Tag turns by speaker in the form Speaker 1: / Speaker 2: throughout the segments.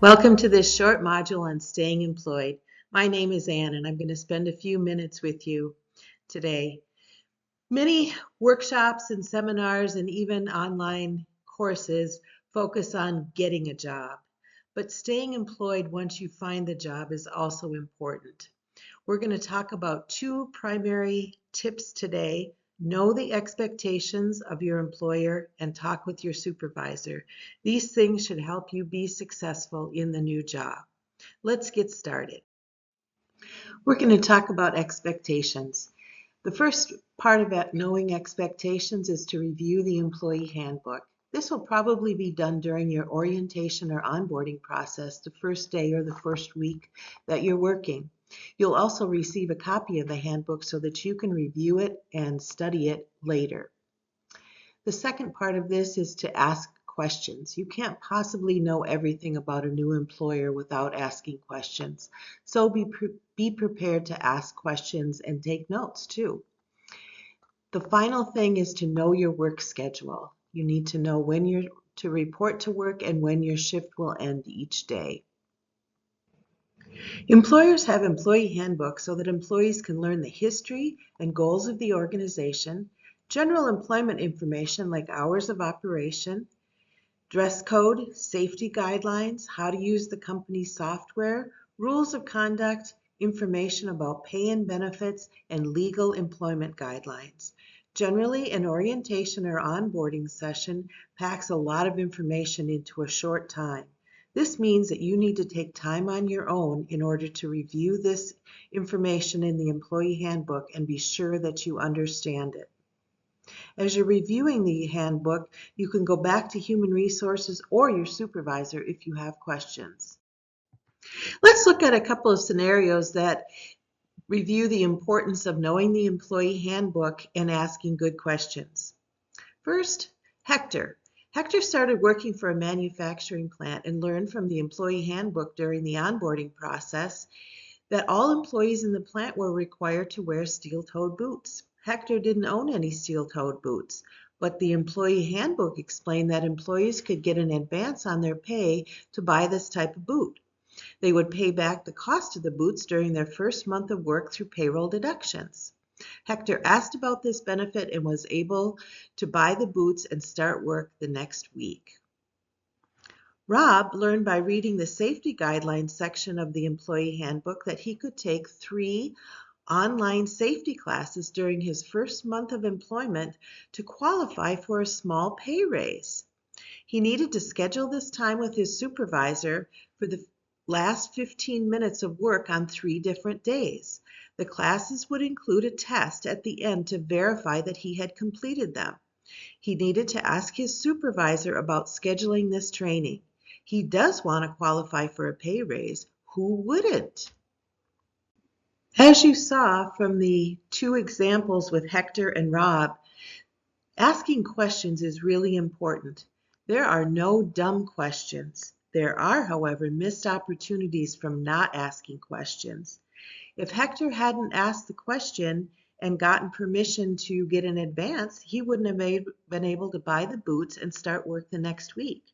Speaker 1: Welcome to this short module on staying employed. My name is Ann and I'm going to spend a few minutes with you today. Many workshops and seminars and even online courses focus on getting a job, but staying employed once you find the job is also important. We're going to talk about two primary tips today. Know the expectations of your employer and talk with your supervisor. These things should help you be successful in the new job. Let's get started. We're going to talk about expectations. The first part about knowing expectations is to review the employee handbook. This will probably be done during your orientation or onboarding process the first day or the first week that you're working. You'll also receive a copy of the handbook so that you can review it and study it later. The second part of this is to ask questions. You can't possibly know everything about a new employer without asking questions. So be prepared to ask questions and take notes too. The final thing is to know your work schedule. You need to know when you're to report to work and when your shift will end each day. Employers have employee handbooks so that employees can learn the history and goals of the organization, general employment information like hours of operation, dress code, safety guidelines, how to use the company's software, rules of conduct, information about pay and benefits, and legal employment guidelines. Generally, an orientation or onboarding session packs a lot of information into a short time. This means that you need to take time on your own in order to review this information in the employee handbook and be sure that you understand it. As you're reviewing the handbook, you can go back to Human Resources or your supervisor if you have questions. Let's look at a couple of scenarios that review the importance of knowing the employee handbook and asking good questions. First, Hector. Hector started working for a manufacturing plant and learned from the employee handbook during the onboarding process that all employees in the plant were required to wear steel-toed boots. Hector didn't own any steel-toed boots, but the employee handbook explained that employees could get an advance on their pay to buy this type of boot. They would pay back the cost of the boots during their first month of work through payroll deductions. Hector asked about this benefit and was able to buy the boots and start work the next week. Rob learned by reading the safety guidelines section of the employee handbook that he could take 3 online safety classes during his first month of employment to qualify for a small pay raise. He needed to schedule this time with his supervisor for the last 15 minutes of work on 3 different days. The classes would include a test at the end to verify that he had completed them. He needed to ask his supervisor about scheduling this training. He does want to qualify for a pay raise. Who wouldn't? As you saw from the 2 examples with Hector and Rob, asking questions is really important. There are no dumb questions. There are, however, missed opportunities from not asking questions. If Hector hadn't asked the question and gotten permission to get an advance, he wouldn't have been able to buy the boots and start work the next week.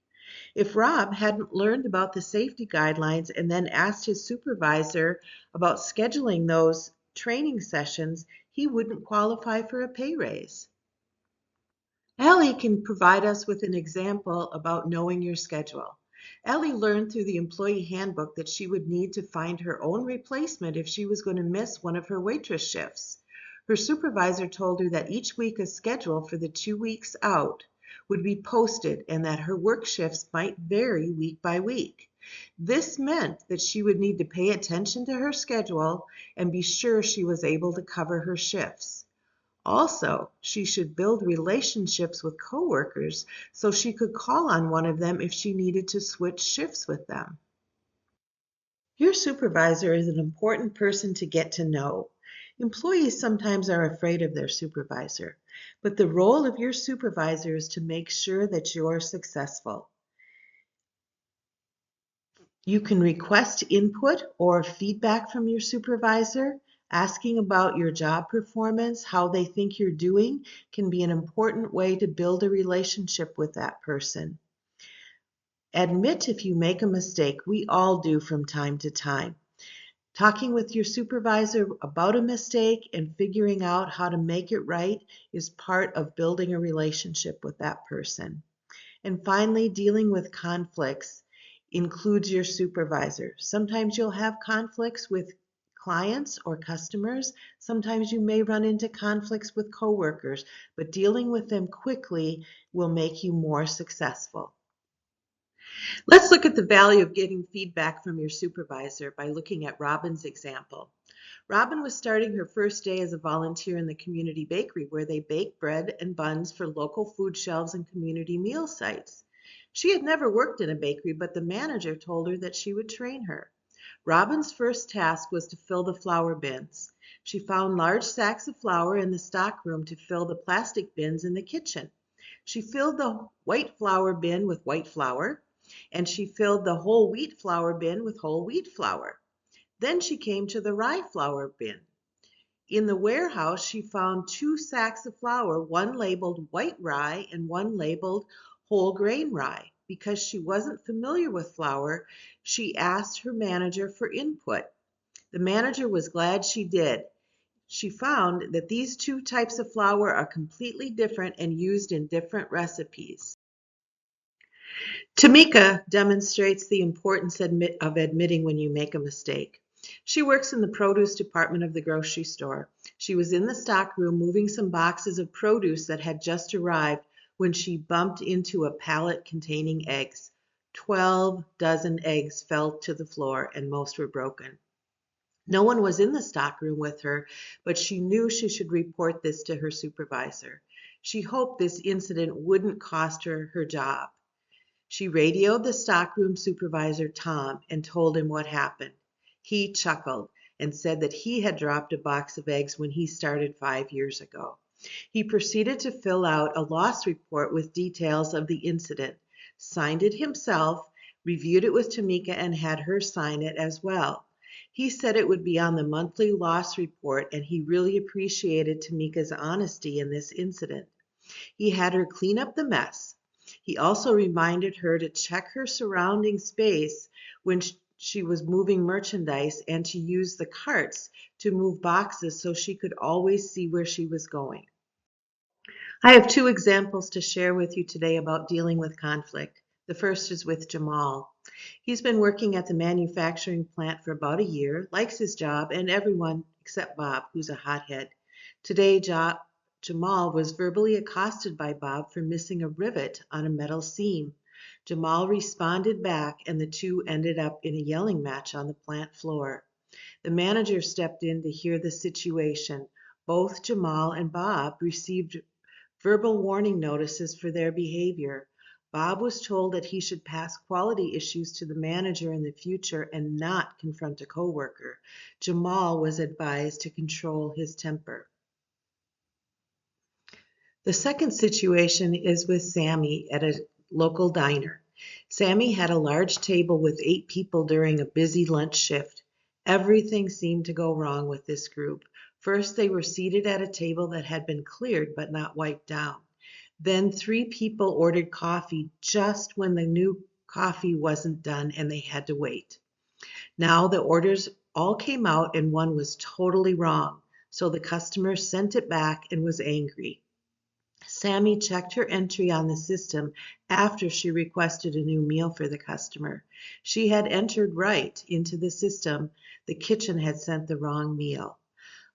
Speaker 1: If Rob hadn't learned about the safety guidelines and then asked his supervisor about scheduling those training sessions, he wouldn't qualify for a pay raise. Ellie can provide us with an example about knowing your schedule. Ellie learned through the employee handbook that she would need to find her own replacement if she was going to miss one of her waitress shifts. Her supervisor told her that each week a schedule for the 2 weeks out would be posted and that her work shifts might vary week by week. This meant that she would need to pay attention to her schedule and be sure she was able to cover her shifts. Also, she should build relationships with coworkers so she could call on one of them if she needed to switch shifts with them. Your supervisor is an important person to get to know. Employees sometimes are afraid of their supervisor, but the role of your supervisor is to make sure that you're successful. You can request input or feedback from your supervisor. Asking about your job performance, how they think you're doing, can be an important way to build a relationship with that person. Admit if you make a mistake. We all do from time to time. Talking with your supervisor about a mistake and figuring out how to make it right is part of building a relationship with that person. And finally, dealing with conflicts includes your supervisor. Sometimes you'll have conflicts with clients or customers. Sometimes you may run into conflicts with coworkers, but dealing with them quickly will make you more successful. Let's look at the value of getting feedback from your supervisor by looking at Robin's example. Robin was starting her first day as a volunteer in the community bakery where they bake bread and buns for local food shelves and community meal sites. She had never worked in a bakery, but the manager told her that she would train her. Robin's first task was to fill the flour bins. She found large sacks of flour in the stockroom to fill the plastic bins in the kitchen. She filled the white flour bin with white flour, and she filled the whole wheat flour bin with whole wheat flour. Then she came to the rye flour bin. In the warehouse, she found 2 sacks of flour, one labeled white rye and one labeled whole grain rye. Because she wasn't familiar with flour, she asked her manager for input. The manager was glad she did. She found that these 2 types of flour are completely different and used in different recipes. Tamika demonstrates the importance of admitting when you make a mistake. She works in the produce department of the grocery store. She was in the stock room moving some boxes of produce that had just arrived when she bumped into a pallet containing eggs. 12 dozen eggs fell to the floor and most were broken. No one was in the stock room with her, but she knew she should report this to her supervisor. She hoped this incident wouldn't cost her her job. She radioed the stockroom supervisor, Tom, and told him what happened. He chuckled and said that he had dropped a box of eggs when he started 5 years ago. He proceeded to fill out a loss report with details of the incident, signed it himself, reviewed it with Tamika, and had her sign it as well. He said it would be on the monthly loss report, and he really appreciated Tamika's honesty in this incident. He had her clean up the mess. He also reminded her to check her surrounding space when she was moving merchandise and to use the carts to move boxes so she could always see where she was going. I have 2 examples to share with you today about dealing with conflict. The first is with Jamal. He's been working at the manufacturing plant for about a year, likes his job, and everyone except Bob, who's a hothead. Today, Jamal was verbally accosted by Bob for missing a rivet on a metal seam. Jamal responded back, and the 2 ended up in a yelling match on the plant floor. The manager stepped in to hear the situation. Both Jamal and Bob received verbal warning notices for their behavior. Bob was told that he should pass quality issues to the manager in the future and not confront a coworker. Jamal was advised to control his temper. The second situation is with Sammy at a local diner. Sammy had a large table with 8 people during a busy lunch shift. Everything seemed to go wrong with this group. First, they were seated at a table that had been cleared but not wiped down. Then 3 people ordered coffee just when the new coffee wasn't done and they had to wait. Now the orders all came out and one was totally wrong, so the customer sent it back and was angry. Sammy checked her entry on the system after she requested a new meal for the customer. She had entered right into the system. The kitchen had sent the wrong meal.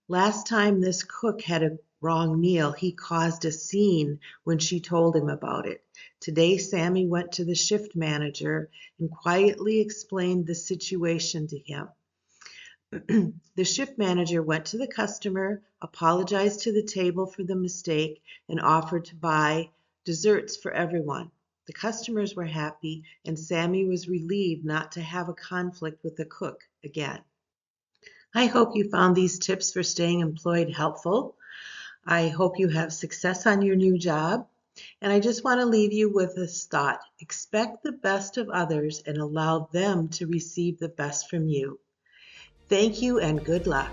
Speaker 1: Last time this cook had a wrong meal, he caused a scene when she told him about it. Today, Sammy went to the shift manager and quietly explained the situation to him. The shift manager went to the customer, apologized to the table for the mistake, and offered to buy desserts for everyone. The customers were happy, and Sammy was relieved not to have a conflict with the cook again. I hope you found these tips for staying employed helpful. I hope you have success on your new job. And I just want to leave you with this thought. Expect the best of others and allow them to receive the best from you. Thank you and good luck.